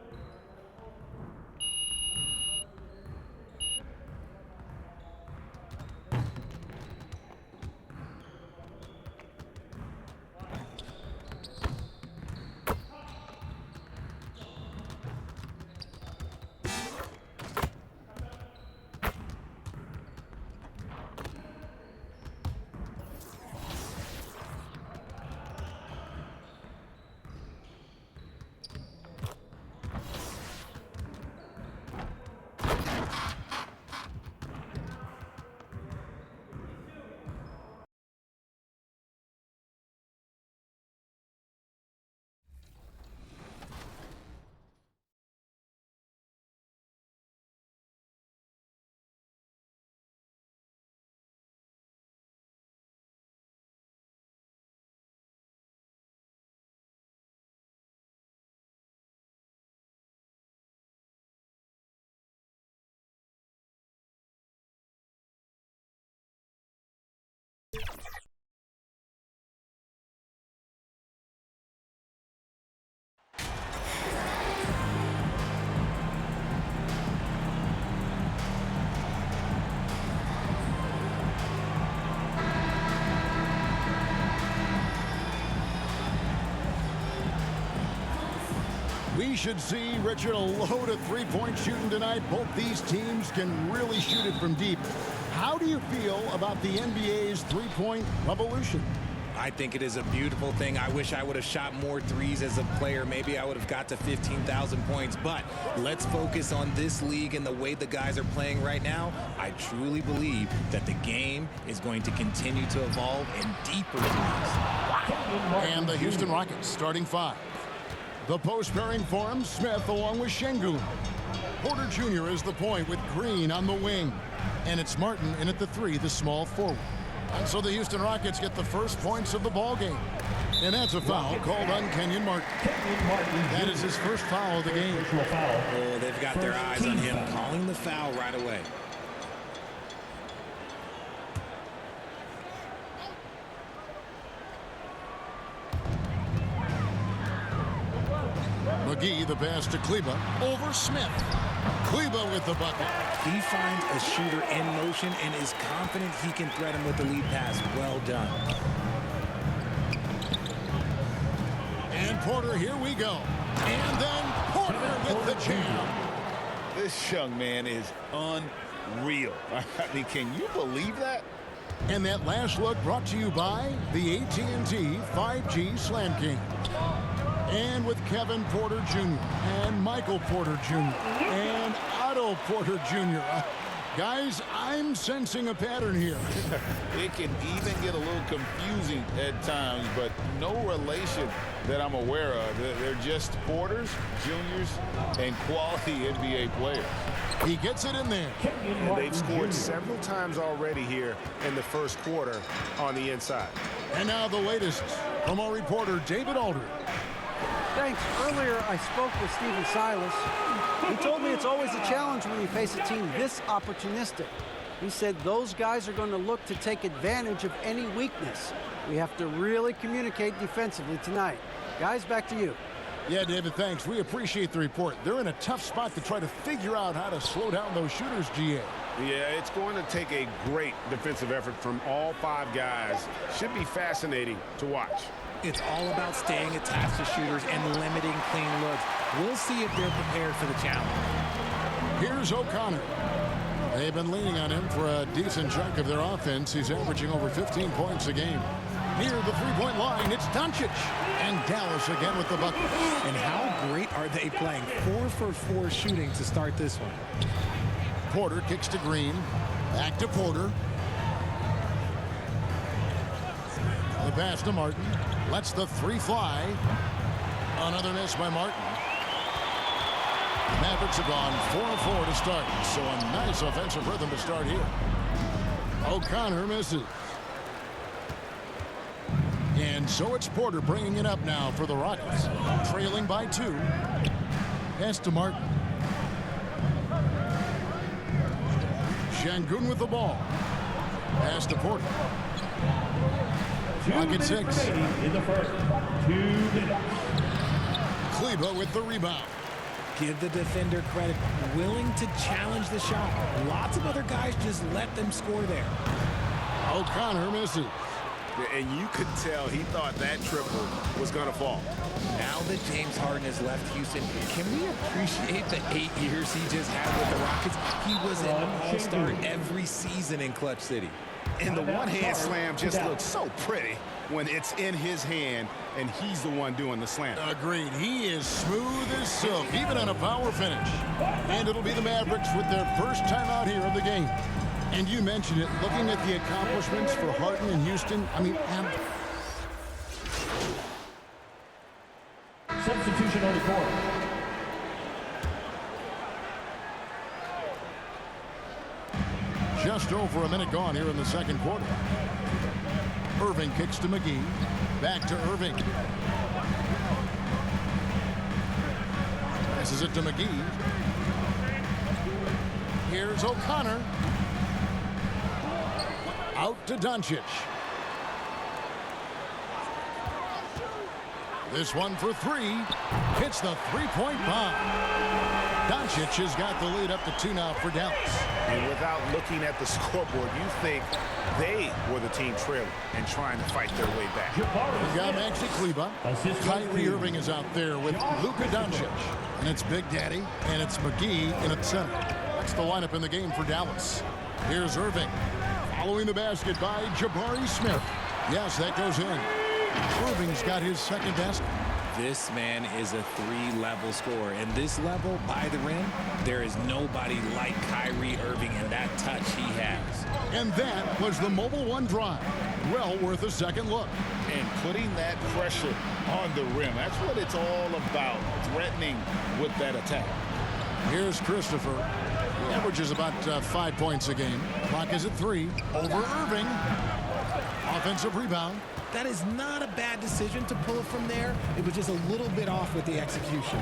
We should see, Richard, a load of three-point shooting tonight. Both these teams can really shoot it from deep. How do you feel about the NBA's three-point revolution? I think it is a beautiful thing. I wish I would have shot more threes as a player. Maybe I would have got to 15,000 points. But let's focus on this league and the way the guys are playing right now. I truly believe that the game is going to continue to evolve in deeper threes. And the Houston Rockets starting five. The post pairing forms Smith along with Şengün. Porter Jr. is the point with Green on the wing. And it's Martin in at the three, the small forward. And so the Houston Rockets get the first points of the ball game. And that's a foul called on Kenyon Martin. That is his first foul of the game. Oh, they've got their eyes on him, calling the foul right away. McGee, the pass to Kleba, over Smith. Kleba with the bucket. He finds a shooter in motion and is confident he can threat him with the lead pass. Well done. And Porter, here we go. And then Porter with the jam. This young man is unreal. I mean, can you believe that? And that last look brought to you by the AT&T 5G Slam King. And with Kevin Porter Jr. and Michael Porter Jr. and Otto Porter Jr. Guys, I'm sensing a pattern here. It can even get a little confusing at times, but no relation that I'm aware of. They're just Porters, juniors, and quality NBA players. He gets it in there. And they've scored several times already here in the first quarter on the inside. And now the latest from our reporter, David Aldridge. Thanks. Earlier, I spoke with Stephen Silas. He told me it's always a challenge when you face a team this opportunistic. He said those guys are going to look to take advantage of any weakness. We have to really communicate defensively tonight. Guys, back to you. Yeah, David, thanks. We appreciate the report. They're in a tough spot to try to figure out how to slow down those shooters, GA. Yeah, it's going to take a great defensive effort from all 5 guys. Should be fascinating to watch. It's all about staying attached to shooters and limiting clean looks. We'll see if they're prepared for the challenge. Here's O'Connor. They've been leaning on him for a decent chunk of their offense. He's averaging over 15 points a game. Near the three-point line, it's Doncic. And Dallas again with the bucket. And how great are they playing? 4 for 4 shooting to start this one. Porter kicks to Green. Back to Porter. The pass to Martin. Lets the 3 fly. Another miss by Martin. The Mavericks have gone 4-4 to start. So a nice offensive rhythm to start here. O'Connor misses. And so it's Porter bringing it up now for the Rockets. Trailing by 2. Pass to Martin. Şengün with the ball. Pass to Porter. Rocket 6. In the first 2 minutes. Kleba with the rebound. Give the defender credit. Willing to challenge the shot. Lots of other guys just let them score there. O'Connor misses. And you could tell he thought that triple was going to fall. Now that James Harden has left Houston, can we appreciate the 8 years he just had with the Rockets? He was an all-star every season in Clutch City. And the one-hand slam just looks so pretty when it's in his hand and he's the one doing the slam. Agreed. He is smooth as silk, even on a power finish. And it'll be the Mavericks with their first time out here of the game. And you mentioned it, looking at the accomplishments for Harden and Houston, I mean, Substitution on the court. just over a minute gone here in the second quarter. Irving kicks to McGee. Back to Irving. Passes it to McGee. Here's O'Connor. Out to Doncic. This one for 3. Hits the three-point bomb. Doncic has got the lead up to 2 now for Dallas. And without looking at the scoreboard, you think they were the team trailing and trying to fight their way back. We've got Maxi Kleba. Kyrie Irving is out there with Luka Doncic. And it's Big Daddy, and it's McGee in at center. That's the lineup in the game for Dallas. Here's Irving. Following the basket by Jabari Smith. Yes, that goes in. Irving's got his second basket. This man is a 3-level scorer. And this level, by the rim, there is nobody like Kyrie Irving and that touch he has. And that was the Mobile One drive. Well worth a second look. And putting that pressure on the rim, that's what it's all about, threatening with that attack. Here's Christopher. He averages about 5 points a game. Clock is at 3. Over Irving. Offensive rebound. That is not a bad decision to pull it from there. It was just a little bit off with the execution.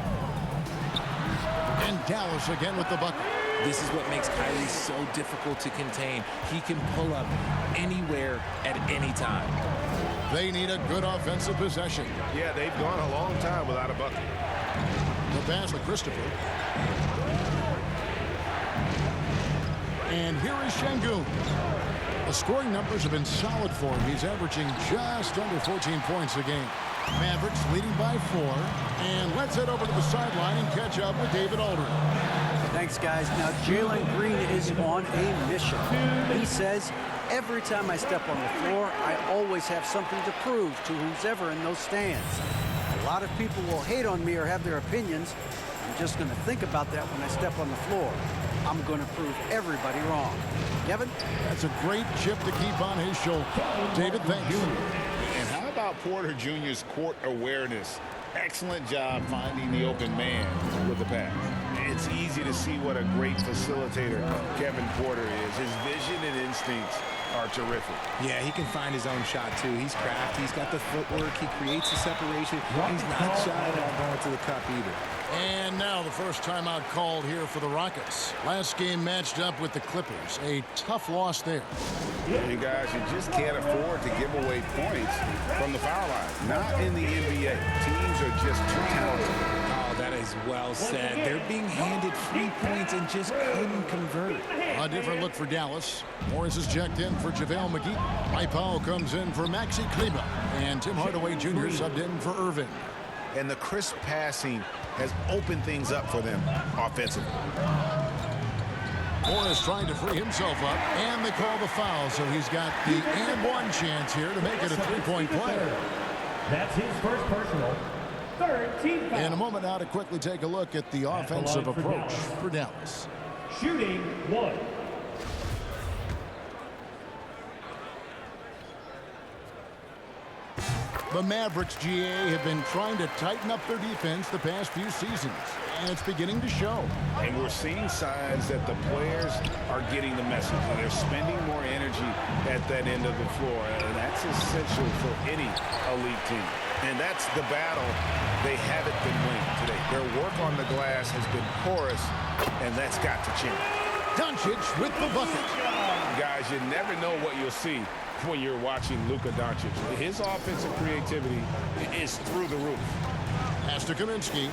And Dallas again with the bucket. This is what makes Kyrie so difficult to contain. He can pull up anywhere at any time. They need a good offensive possession. Yeah, they've gone a long time without a bucket. The pass to Christopher. And here is Şengün. The scoring numbers have been solid for him. He's averaging just under 14 points a game. Mavericks leading by 4. And let's head over to the sideline and catch up with David Aldridge. Thanks, guys. Now, Jalen Green is on a mission. He says, every time I step on the floor, I always have something to prove to who's ever in those stands. A lot of people will hate on me or have their opinions. I'm just going to think about that when I step on the floor. I'm going to prove everybody wrong. Kevin? That's a great chip to keep on his shoulder. David, thanks. And how about Porter Jr.'s court awareness? Excellent job finding the open man with the pass. It's easy to see what a great facilitator Kevin Porter is. His vision and instincts are terrific. Yeah, he can find his own shot, too. He's crafty. He's got the footwork. He creates the separation. He's not shy about going to the cup either. And now the first timeout called here for the Rockets. Last game matched up with the Clippers. A tough loss there. You guys, you just can't afford to give away points from the foul line. Not in the NBA. Teams are just too talented. Oh, that is well said. They're being handed free points and just couldn't convert. A different look for Dallas. Morris is checked in for JaVale McGee. Mike Powell comes in for Maxi Kleba. And Tim Hardaway Jr. subbed in for Irvin. And the crisp passing has opened things up for them offensively. Morris trying to free himself up, and they call the foul, so he's got the and one chance here to make it a three-point play. That's his first personal. Third team foul. In a moment now to quickly take a look at the offensive approach for Dallas. Shooting 1. The Mavericks, GA, have been trying to tighten up their defense the past few seasons, and it's beginning to show. And we're seeing signs that the players are getting the message, and they're spending more energy at that end of the floor, and that's essential for any elite team. And that's the battle they haven't been winning today. Their work on the glass has been porous, and that's got to change. Doncic with the bucket. Guys, you never know what you'll see when you're watching Luka Doncic. His offensive creativity is through the roof. Pass to Kaminsky.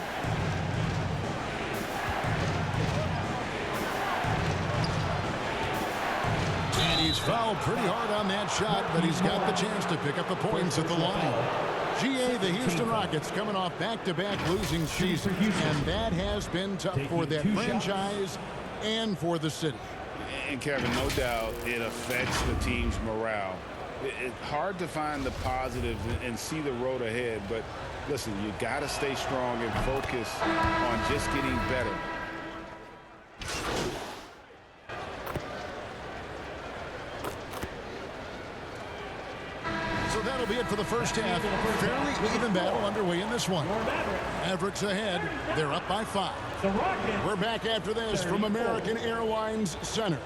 And he's fouled pretty hard on that shot, but he's got the chance to pick up the points at the line. GA, the Houston Rockets coming off back-to-back losing seasons, and that has been tough for that franchise and for the city. And Kevin, no doubt it affects the team's morale. It's hard to find the positives and see the road ahead, but listen, you got to stay strong and focus on just getting better. So that'll be it for the first half. Fairly even battle underway in this one. Mavericks ahead. They're up by 5. We're back after this from American Airlines Center.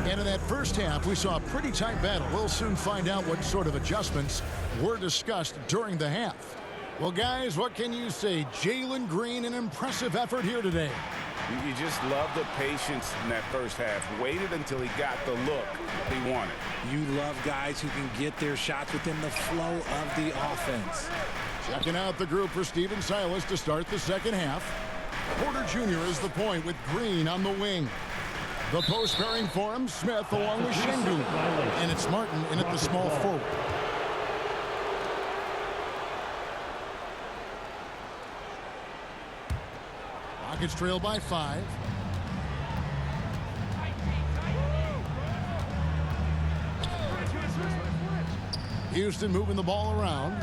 And in that first half, we saw a pretty tight battle. We'll soon find out what sort of adjustments were discussed during the half. Well, guys, what can you say? Jalen Green, an impressive effort here today. You just love the patience in that first half. Waited until he got the look he wanted. You love guys who can get their shots within the flow of the offense. Checking out the group for Stephen Silas to start the second half. Porter Jr. is the point with Green on the wing. The post pairing for him, Smith along with Şengün. And it's Martin in at the small forward. Rockets trail by 5. Houston moving the ball around.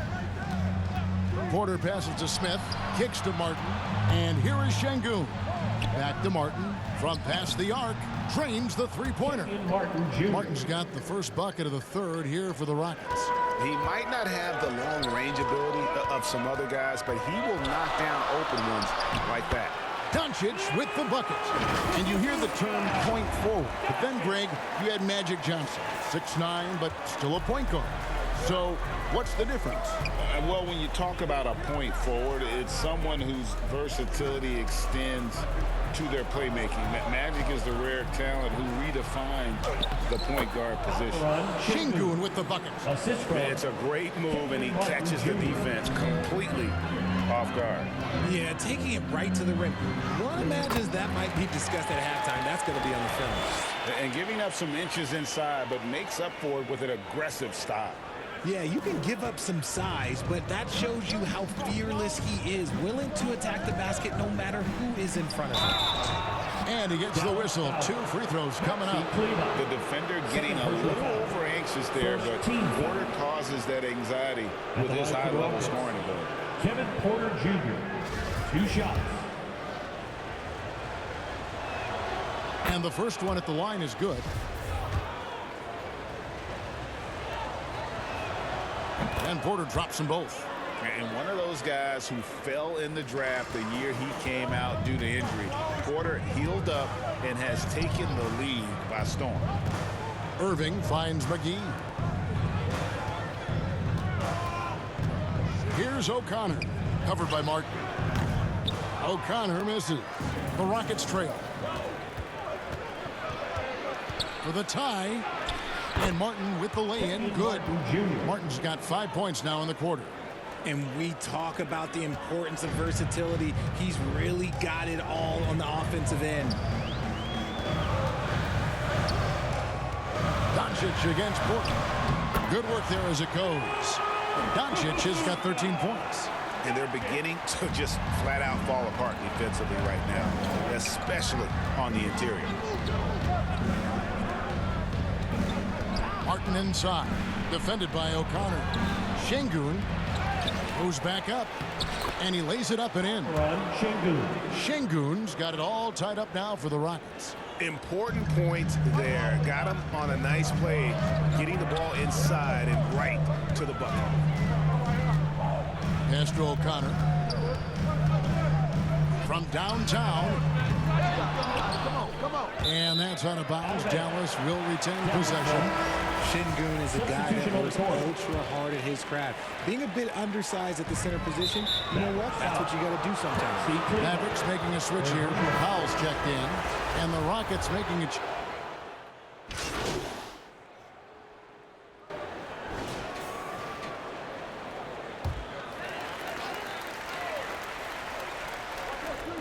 Porter passes to Smith, kicks to Martin, and here is Şengün. Back to Martin from past the arc, drains the three-pointer. Martin's got the first bucket of the third here for the Rockets. He might not have the long-range ability of some other guys, but he will knock down open ones like that. Doncic with the bucket. And you hear the term point forward. But then, Greg, you had Magic Johnson, 6'9", but still a point guard. So what's the difference? Well, when you talk about a point forward, it's someone whose versatility extends to their playmaking. Magic is the rare talent who redefined the point guard position. Şengün with the bucket. It's a great move, and he catches the defense completely off guard. Yeah, taking it right to the rim. One imagines that might be discussed at halftime. That's going to be on the film. And giving up some inches inside, but makes up for it with an aggressive style. Yeah, you can give up some size, but that shows you how fearless he is, willing to attack the basket no matter who is in front of him. And he gets the whistle. 2 free throws coming up. The defender getting a little over anxious there, but Porter causes that anxiety with his high-level scoring ability. Kevin Porter Jr., 2 shots. And the first one at the line is good. And Porter drops them both. And one of those guys who fell in the draft the year he came out due to injury. Porter healed up and has taken the league by storm. Irving finds McGee. Here's O'Connor, covered by Martin. O'Connor misses. The Rockets trail. For the tie. And Martin with the lay-in, good. Martin's got 5 points now in the quarter. And we talk about the importance of versatility. He's really got it all on the offensive end. Doncic against Portland. Good work there as it goes. Doncic has got 13 points. And they're beginning to just flat out fall apart defensively right now, especially on the interior. Martin inside, defended by O'Connor. Şengün goes back up, and he lays it up and in. Şengün's got it all tied up now for the Rockets. Important points there. Got him on a nice play, getting the ball inside and right to the bucket. Pass to O'Connor. From downtown. And that's out of bounds. Dallas will retain possession. Şengün is a guy that works ultra hard at his craft. Being a bit undersized at the center position, you know what? That's what you got to do sometimes. Mavericks making a switch here. Powell's checked in. And the Rockets making a...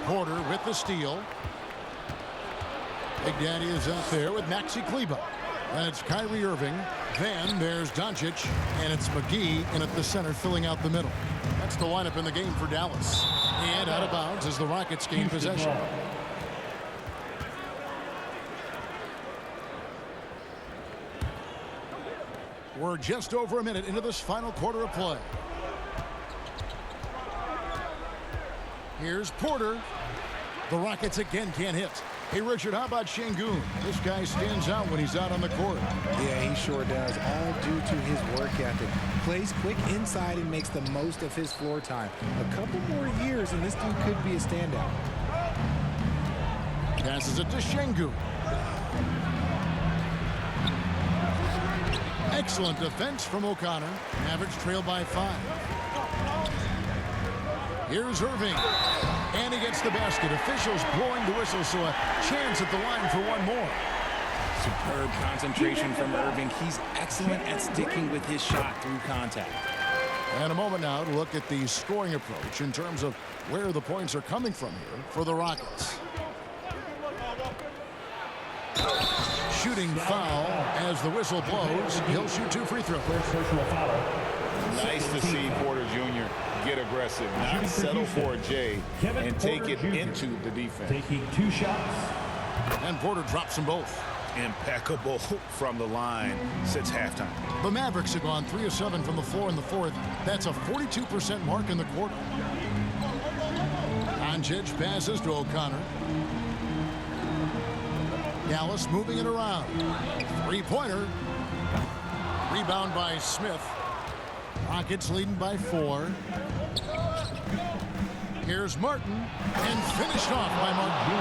Porter with the steal. Big Daddy is out there with Maxi Kleber. And it's Kyrie Irving. Then there's Doncic. And it's McGee in at the center filling out the middle. That's the lineup in the game for Dallas. And out of bounds as the Rockets gain possession. We're just over a minute into this final quarter of play. Here's Porter. The Rockets again can't hit. Hey, Richard, how about Şengün? This guy stands out when he's out on the court. Yeah, he sure does. All due to his work ethic. Plays quick inside and makes the most of his floor time. A couple more years and this dude could be a standout. Passes it to Şengün. Excellent defense from O'Connor. Mavericks trail by 5. Here's Irving. And he gets the basket. Officials blowing the whistle, so a chance at the line for one more. Superb concentration from Irving. He's excellent at sticking with his shot through contact. And a moment now to look at the scoring approach in terms of where the points are coming from here for the Rockets. Shooting foul as the whistle blows. He'll shoot 2 free throws. Nice to see Porter Jr. get aggressive, not settle for a J, and take it into the defense. Taking 2 shots. And Porter drops them both. Impeccable from the line since halftime. The Mavericks have gone 3 of 7 from the floor in the fourth. That's a 42% mark in the quarter. Doncic passes to O'Connor. Dallas moving it around. 3-pointer. Rebound by Smith. Rockets leading by 4. Here's Martin, and finished off by Martin.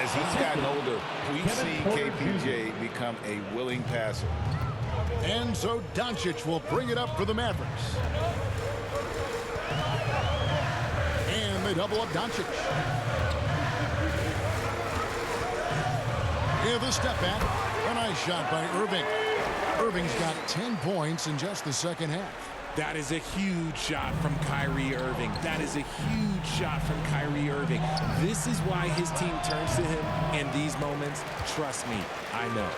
As he's gotten older, we've seen KPJ become a willing passer. And so Doncic will bring it up for the Mavericks. And they double up Doncic. With a step back. A nice shot by Irving. Irving's got 10 points in just the second half. That is a huge shot from Kyrie Irving. That is a huge shot from Kyrie Irving. This is why his team turns to him in these moments. Trust me, I know.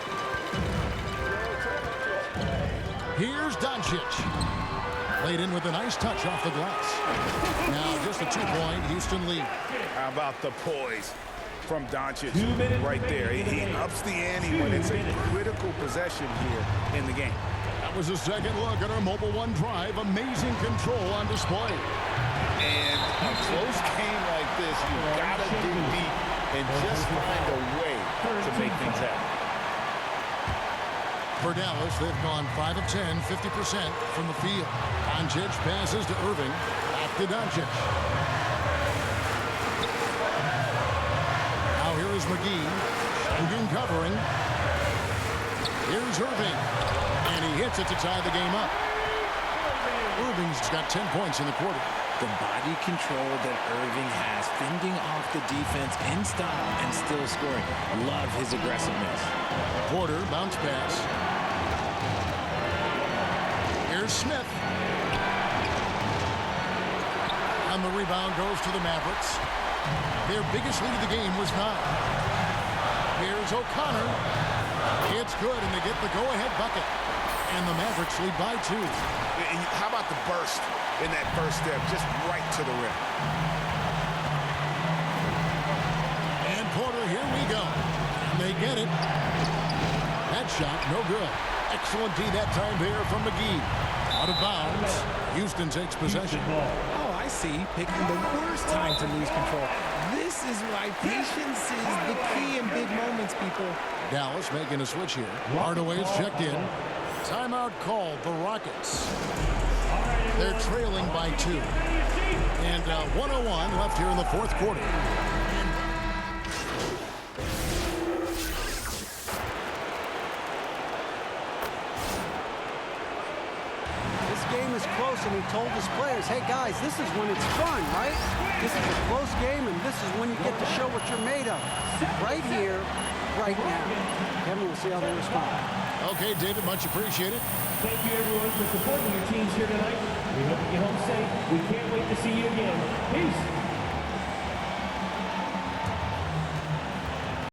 Here's Doncic. Played in with a nice touch off the glass. Now just a 2-point Houston lead. How about the poise from Doncic right there? He ups the ante when it's a critical possession here in the game. That was a second look at our Mobile One drive. Amazing control on display. And a close game like this, you've got to dig deep and just find a way to make things happen. For Dallas, they've gone 5 of 10, 50% from the field. Doncic passes to Irving. Back to Doncic. Now here is McGee. Shogun covering. Here's Irving. And he hits it to tie the game up. Irving's got 10 points in the quarter. The body control that Irving has, fending off the defense in style and still scoring. Love his aggressiveness. Porter bounce pass. Here's Smith. And the rebound goes to the Mavericks. Their biggest lead of the game was 9. Here's O'Connor. It's good, and they get the go-ahead bucket. And the Mavericks lead by 2. And how about the burst in that first step, just right to the rim? And Porter, here we go. And they get it. That shot, no good. Excellent D that time there from McGee. Out of bounds. Houston takes possession. Oh, I see. Picking the worst time to lose control. This is why patience is the key in big moments, people. Dallas making a switch here. Hardaway's checked in. Timeout called, the Rockets. They're trailing by 2. And 1:01 left here in the fourth quarter. This game is close, and he told his players, hey guys, this is when it's fun, right? This is a close game, and this is when you get to show what you're made of. Right here, right now. Kevin, we'll see how they respond. Okay, David, much appreciated. Thank you, everyone, for supporting your teams here tonight. We hope you get home safe. We can't wait to see you again. Peace.